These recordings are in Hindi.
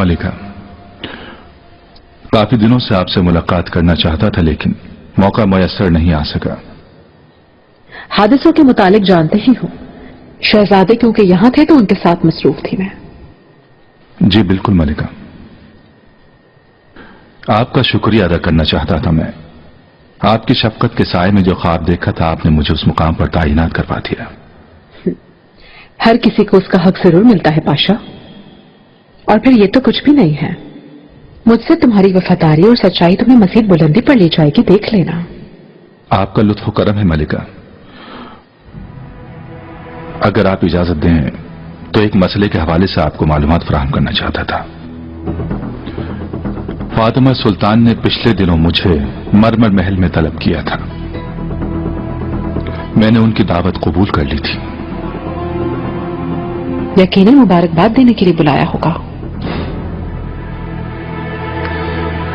मलिका, काफी दिनों से आपसे मुलाकात करना चाहता था लेकिन मौका मयसर नहीं आ सका। हादिसों के मुतालिक जानते ही हो, शहजादे क्योंकि यहां थे तो उनके साथ मसरूफ थी मैं। जी बिल्कुल मलिका, आपका शुक्रिया अदा करना चाहता था मैं। आपकी शफकत के साए में जो ख्वाब देखा था, आपने मुझे उस मुकाम पर तैनात करवा दिया। हर किसी को उसका हक जरूर मिलता है पाशा, और फिर ये तो कुछ भी नहीं है। मुझसे तुम्हारी वफादारी और सच्चाई तुम्हें मजीद बुलंदी पर ले जाएगी, देख लेना। आपका लुत्फ करम है मलिका। अगर आप इजाजत दें तो एक मसले के हवाले से आपको मालूमात फराहम करना चाहता था। फातिमा सुल्तान ने पिछले दिनों मुझे मरमर महल में तलब किया था। मैंने उनकी दावत कबूल कर ली थी। यकीनन मुबारकबाद देने के लिए बुलाया होगा।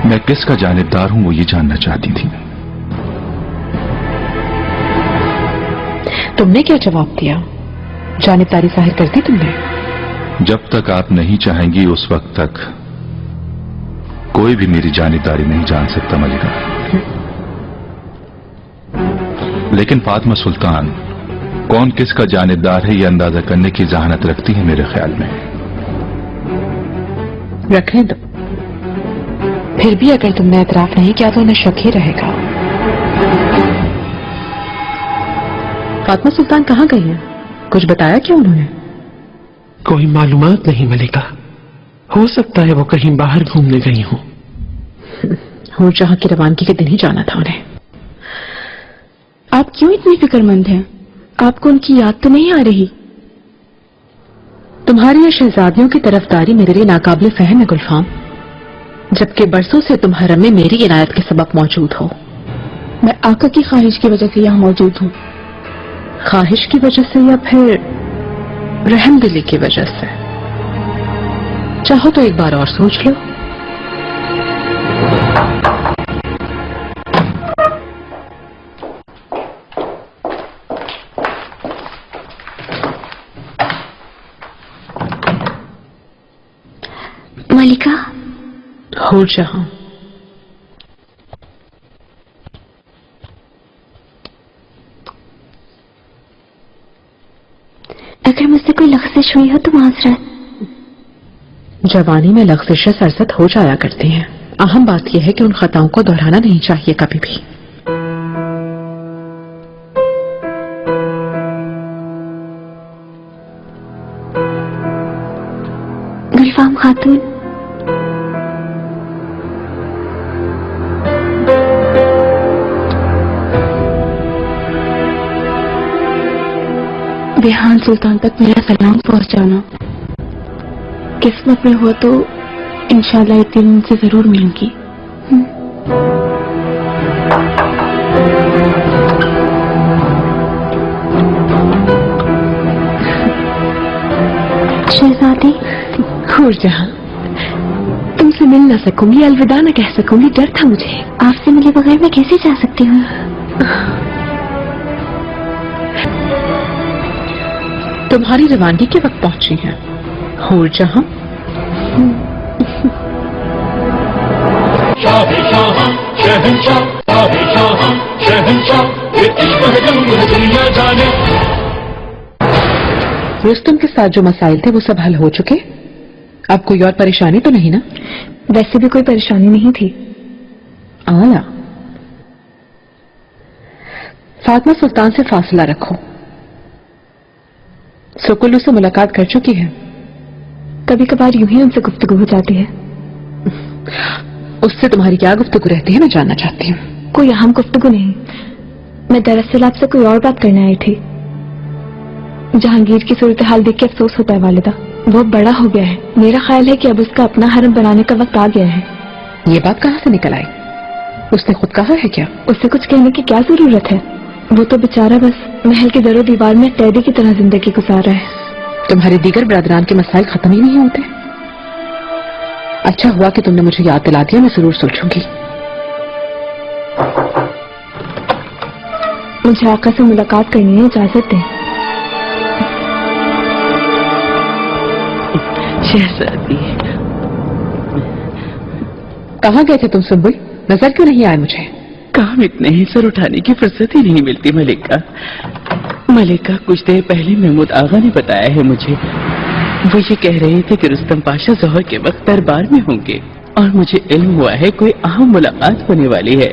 मैं किसका जानिबदार हूं वो ये जानना चाहती थी। तुमने क्या जवाब दिया? जानिबदारी जाहिर कर दी तुमने? जब तक आप नहीं चाहेंगी उस वक्त तक कोई भी मेरी जानिबदारी नहीं जान सकता मलिका। लेकिन फातिमा सुल्तान कौन किसका जानिबदार है, यह अंदाजा करने की जहानत रखती है मेरे ख्याल में। रखने दो, फिर भी अगर तुमने एतराफ नहीं किया तो उन्हें शक ही रहेगा। फातिमा सुल्तान कहाँ गई हैं? कुछ बताया क्या उन्होंने? कोई मालूमात नहीं मलिका, हो सकता है वो कहीं बाहर घूमने गई हो। और जहां की रवानगी के दिन ही जाना था उन्हें। आप क्यों इतनी फिक्रमंद हैं? आपको उनकी याद तो नहीं आ रही? तुम्हारी ये शहजादियों की तरफदारी मेरे लिए नाकाबिल फहम है गुलफाम, जबकि बरसों से तुम हरम में मेरी इनायत के सबब मौजूद हो। मैं आका की ख्वाहिश की वजह से यहाँ मौजूद हूँ। ख्वाहिश की वजह से या फिर रहमदिली की वजह से? चाहो तो एक बार और सोच लो। मलिका। हो जहां। अगर मुझसे कोई लग़्ज़िश हुई हो तो माज़रत। जवानी में लग़्ज़िशें सरसत हो जाया करती हैं। अहम बात यह है कि उन खताओं को दोहराना नहीं चाहिए कभी भी। गुलफाम खातून, बेहान सुल्तान तक मेरा सलाम पहुंचाना। किस्मत में हुआ तो इंशाल्लाह एक दिन उनसे जरूर मिलूंगी। शहजादी। हो जहां, तुमसे मिल ना सकूंगी, अलविदा न कह सकूंगी, डर था मुझे। आपसे मिले बगैर मैं कैसे जा सकती हूँ? तुम्हारी रवानगी के वक्त पहुंची हैं। हो जहां। रुस्तम के साथ जो मसाइल थे वो सब हल हो चुके? अब कोई और परेशानी तो नहीं ना? वैसे भी कोई परेशानी नहीं थी। आला, फातिमा सुल्तान से फासला रखो। सुकुल्लू से मुलाकात कर चुकी है? कभी कभार यूं ही उनसे गुफ्तगू हो जाती है। उससे तुम्हारी क्या गुफ्तगू रहती है, मैं जानना चाहती हूँ। कोई अहम गुफ्तगू नहीं, मैं दरअसल आपसे कोई और बात करने आई थी। जहांगीर की सूरत हाल देख के अफसोस होता है वालिदा, बहुत बड़ा हो गया है। मेरा ख्याल है कि अब उसका अपना हरम बनाने का वक्त आ गया है। ये बात कहाँ से निकल आई? उसने खुद कहा है क्या? उससे कुछ कहने की क्या जरूरत है? वो तो बेचारा बस महल के दरो दीवार में कैदी की तरह जिंदगी गुजार रहा है। तुम्हारे दीगर बरादरान के मसाइल खत्म ही नहीं होते। अच्छा हुआ कि तुमने मुझे याद दिला दिया, मैं जरूर सोचूंगी। मुझे आका से मुलाकात करनी है, इजाजत दें। शहजादी, कहाँ गए थे तुम सुम्बुल? नजर क्यों नहीं आए मुझे? काम इतने ही, सर उठाने की फुर्सत ही नहीं मिलती मलिका। मलिका, कुछ देर पहले महमूद आगा ने बताया है मुझे। वो ये कह रहे थे कि रुस्तम पाशा जोहर के वक्त दरबार में होंगे और मुझे इल्म हुआ है कोई अहम मुलाकात होने वाली है।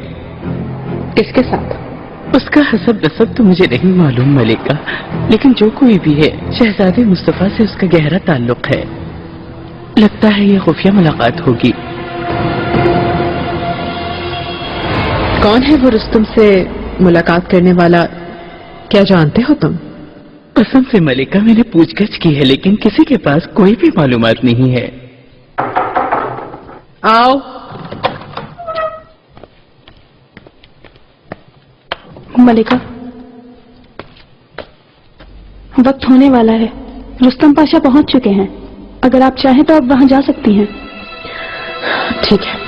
किसके साथ? उसका हसब नसब तो मुझे नहीं मालूम मलिका, लेकिन जो कोई भी है शहजादे मुस्तफा से उसका गहरा ताल्लुक है। लगता है ये खुफिया मुलाकात होगी। कौन है वो रुस्तम से मुलाकात करने वाला? क्या जानते हो तुम? कसम से मलिका, मैंने पूछगछ की है लेकिन किसी के पास कोई भी मालूमात नहीं है। आओ। मलिका, वक्त होने वाला है। रुस्तम पाशा पहुंच चुके हैं। अगर आप चाहें तो आप वहां जा सकती हैं। ठीक है।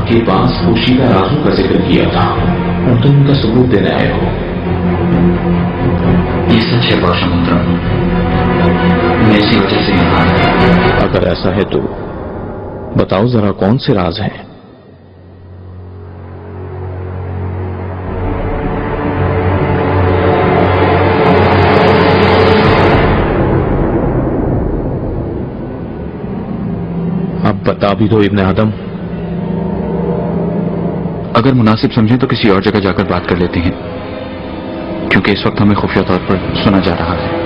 के पास पोशीदा राजों का जिक्र किया था और तुम उनका सबूत देने आए हो। ये सच है बादशाह मोहतरम, मैं इसी वजह से यहाँ आया। अगर ऐसा है तो बताओ जरा कौन से राज हैं? अब बता भी दो इब्ने आदम। अगर मुनासिब समझें तो किसी और जगह जाकर बात कर लेते हैं, क्योंकि इस वक्त हमें खुफिया तौर पर सुना जा रहा है।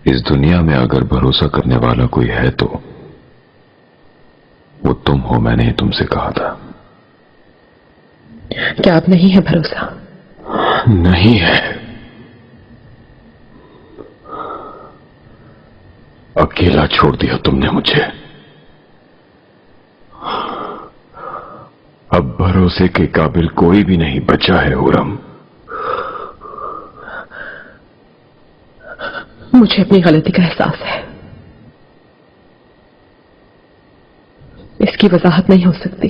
इस दुनिया में अगर भरोसा करने वाला कोई है तो वो तुम हो। मैंने ही तुमसे कहा था। क्या अब नहीं है भरोसा? नहीं है। अकेला छोड़ दिया तुमने मुझे। अब भरोसे के काबिल कोई भी नहीं बचा है हुरम। मुझे अपनी गलती का एहसास है, इसकी वजाहत नहीं हो सकती,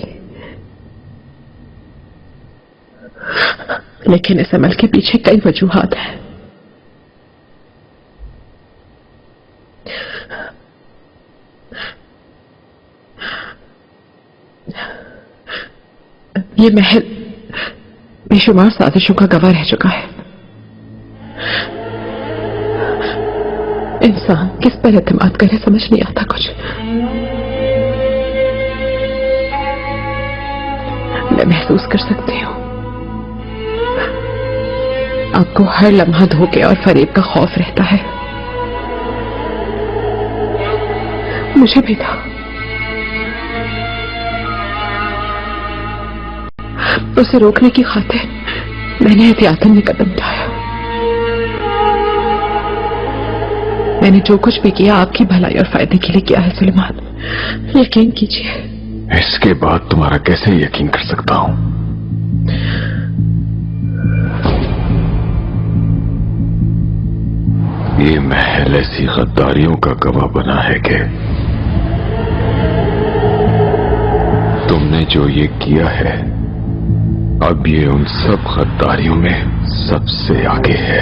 लेकिन इस अमल के पीछे कई वजूहात हैं। ये महल बेशुमार साजिशों का गवाह रह चुका है। इंसान किस पर एतमाद करे समझ नहीं आता कुछ। मैं महसूस कर सकती हूँ आपको हर लम्हा धोखे और फरेब का खौफ रहता है। मुझे भी था। उसे रोकने की खातिर मैंने एहतियातन में कदम उठाया। मैंने जो कुछ भी किया आपकी भलाई और फायदे के लिए किया है सुलेमान, यकीन कीजिए। इसके बाद तुम्हारा कैसे यकीन कर सकता हूं? ये महल ऐसी गद्दारियों का गवाह बना है कि तुमने जो ये किया है अब ये उन सब गद्दारियों में सबसे आगे है।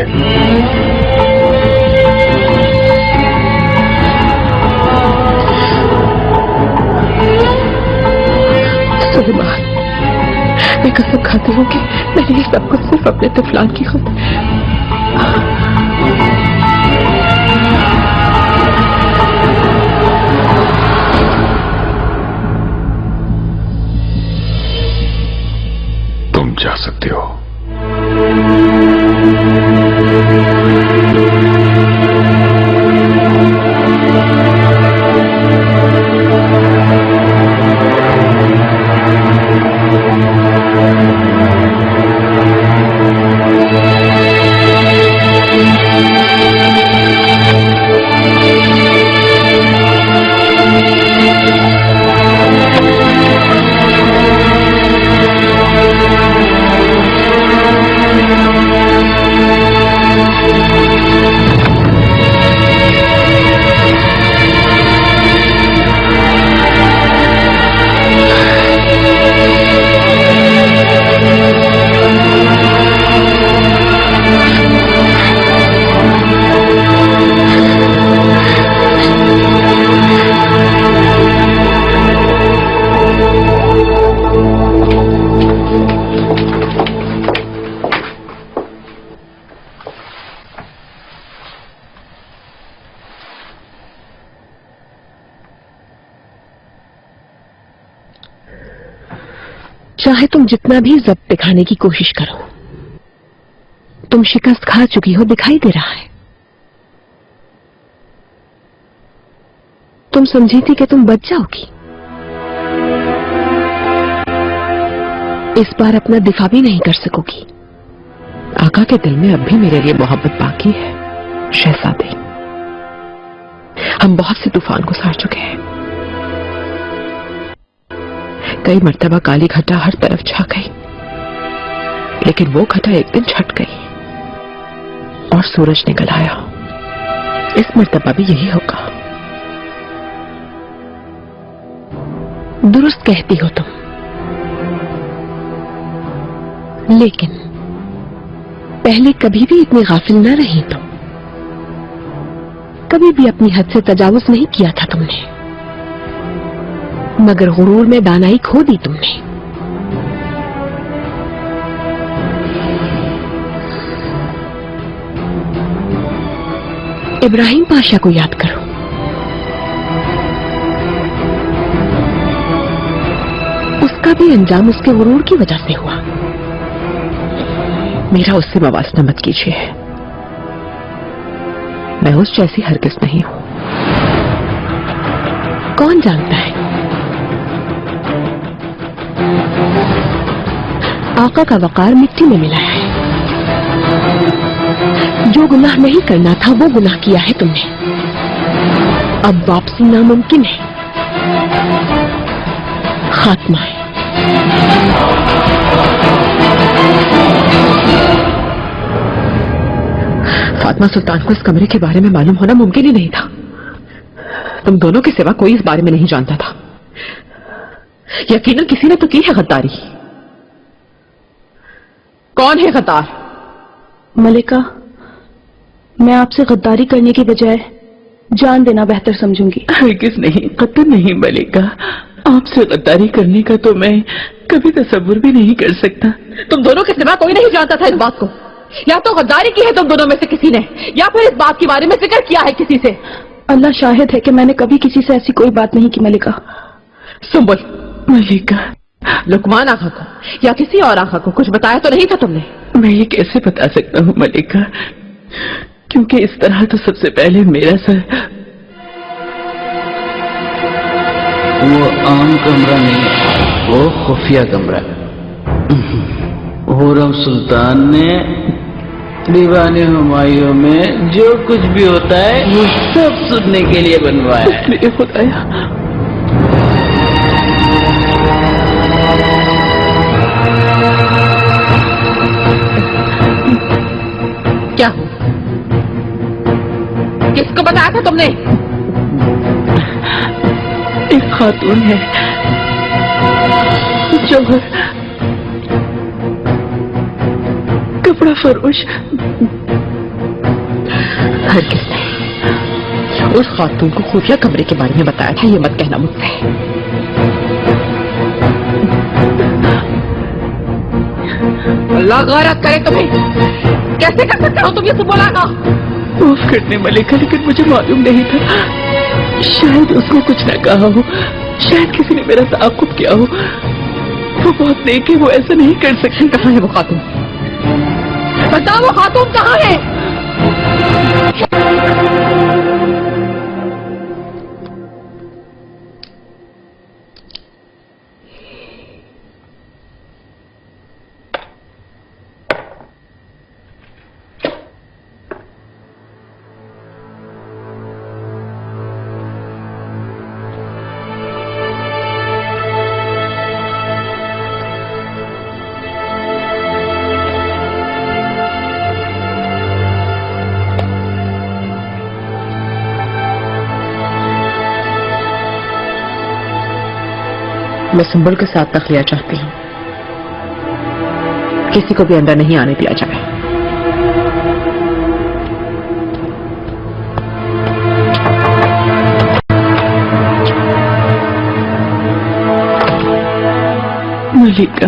सुलेमान, मैं कसम खाती हूँ कि मैंने ये सब कुछ सिर्फ अपने तिफलान की खातिर। तुम जा सकते हो। चाहे तुम जितना भी जब्त दिखाने की कोशिश करो, तुम शिकस्त खा चुकी हो दिखाई दे रहा है। तुम समझी थी कि तुम बच जाओगी। इस बार अपना दिफा भी नहीं कर सकोगी। आका के दिल में अब भी मेरे लिए मोहब्बत बाकी है शहजादे। हम बहुत से तूफान को सार चुके हैं। कई मर्तबा काली घटा हर तरफ छा गई, लेकिन वो घटा एक दिन छट गई और सूरज निकल आया। इस मर्तबा भी यही होगा। दुरुस्त कहती हो तुम, लेकिन पहले कभी भी इतनी गाफिल न रही तुम। कभी भी अपनी हद से तजावुज नहीं किया था तुमने, मगर गुरूर में दानाई खो दी तुमने। इब्राहिम पाशा को याद करो। उसका भी अंजाम उसके गुरूर की वजह से हुआ। मेरा उससे मवासना मत कीजिए। मैं उस जैसी हरगिज़ नहीं हूं। कौन जानता है, आका का वकार मिट्टी में मिलाया है। जो गुनाह नहीं करना था वो गुनाह किया है तुमने। अब वापसी नामुमकिन है, खात्मा है। फातिमा सुल्तान को इस कमरे के बारे में मालूम होना मुमकिन ही नहीं था। तुम दोनों के सिवा कोई इस बारे में नहीं जानता था। यकीनन किसी ने तो की है गद्दारी। कौन है गद्दार? मलिका, मैं आपसे गद्दारी करने की बजाय जान देना बेहतर समझूंगी। हरगिज नहीं, कतई नहीं मलिका। आपसे गद्दारी करने का तो मैं कभी तसव्वुर भी नहीं कर सकता। तुम दोनों के सिवा कोई नहीं जानता था इस बात को। या तो गद्दारी की है तुम दोनों में से किसी ने, या फिर इस बात के बारे में जिक्र किया है किसी से। अल्लाह शाहिद है कि मैंने कभी किसी से ऐसी कोई बात नहीं की मलिका। सुंबुल, मलिका, लुकमान आका को या किसी और आका को कुछ बताया तो नहीं था तुमने? मैं ये कैसे बता सकता हूँ मलिका, क्योंकि इस तरह तो सबसे पहले मेरा सर। वो आम कमरा नहीं, वो खुफिया कमरा। हुरम सुल्तान ने दीवाने हुमायूं में जो कुछ भी होता है वो सब सुनने के लिए बनवाया है। इसलिए खुदाया, क्या किसको बताया था तुमने? एक खातून है जौहर, कपड़ा फरोश। हरगिज़ नहीं। उस खातून को खुफिया कमरे के बारे में बताया था, ये मत कहना मुझसे। अल्लाह गौरत करे तुम्हें। कैसे कर सकते हो तुम ये सुबह लागा? माफ करने मलिका, लेकिन मुझे मालूम नहीं था। शायद उसको कुछ न कहा हो, शायद किसी ने मेरा ताक़ुब किया हो। वो बहुत नेक है, वो ऐसा नहीं कर सकती। कहाँ है वो खातून? बताओ वो खातून कहाँ है? मैं सुंबुल के साथ तखलिया चाहती हूँ। किसी को भी अंदर नहीं आने दिया जाए। मलिका,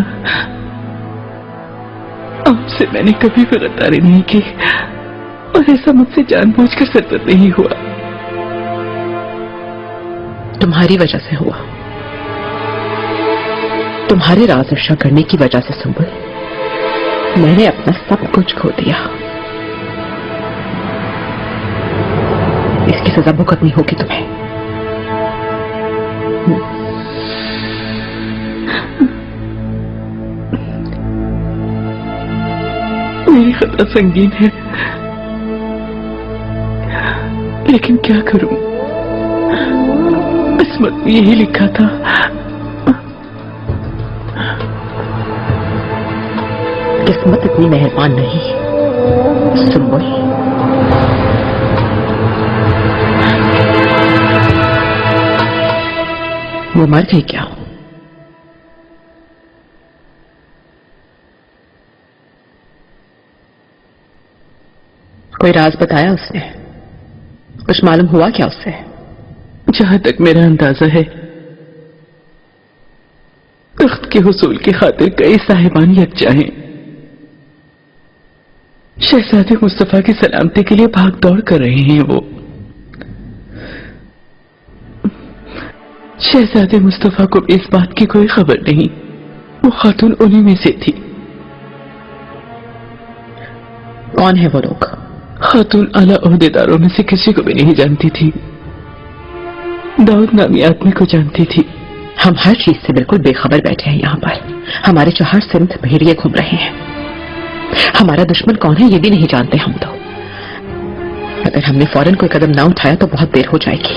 आपसे मैंने कभी भी गद्दारी नहीं की और ऐसा मुझसे जानबूझकर सतत नहीं हुआ। तुम्हारी वजह से हुआ, तुम्हारे राज अफशा करने की वजह से सुंबुल, मैंने अपना सब कुछ खो दिया। इसकी सजा भुगतनी होगी तुम्हें। मेरी खता संगीन है, लेकिन क्या करूं, किस्मत में यही लिखा था। किस्मत इतनी मेहरबान नहीं सुंबुल। वो मर गई क्या? कोई राज बताया उसने? कुछ मालूम हुआ क्या उससे? जहां तक मेरा अंदाजा है, तख्त के हुसूल की खातिर कई साहिबान यकजा हैं। शहजादे मुस्तफा की सलामती के लिए भाग दौड़ कर रहे हैं। वो शहजादे मुस्तफा को भी इस बात की कोई खबर नहीं। वो खातून उन्हीं में से थी। कौन है वो लोग? खातून आला ओहदेदारों में से किसी को भी नहीं जानती थी। दाऊद नामी आदमी को जानती थी। हम हर चीज से बिल्कुल बेखबर बैठे हैं यहाँ पर। हमारे चार सिमत भेड़िए घूम रहे हैं। हमारा दुश्मन कौन है ये भी नहीं जानते हम तो। अगर हमने फौरन कोई कदम ना उठाया तो बहुत देर हो जाएगी।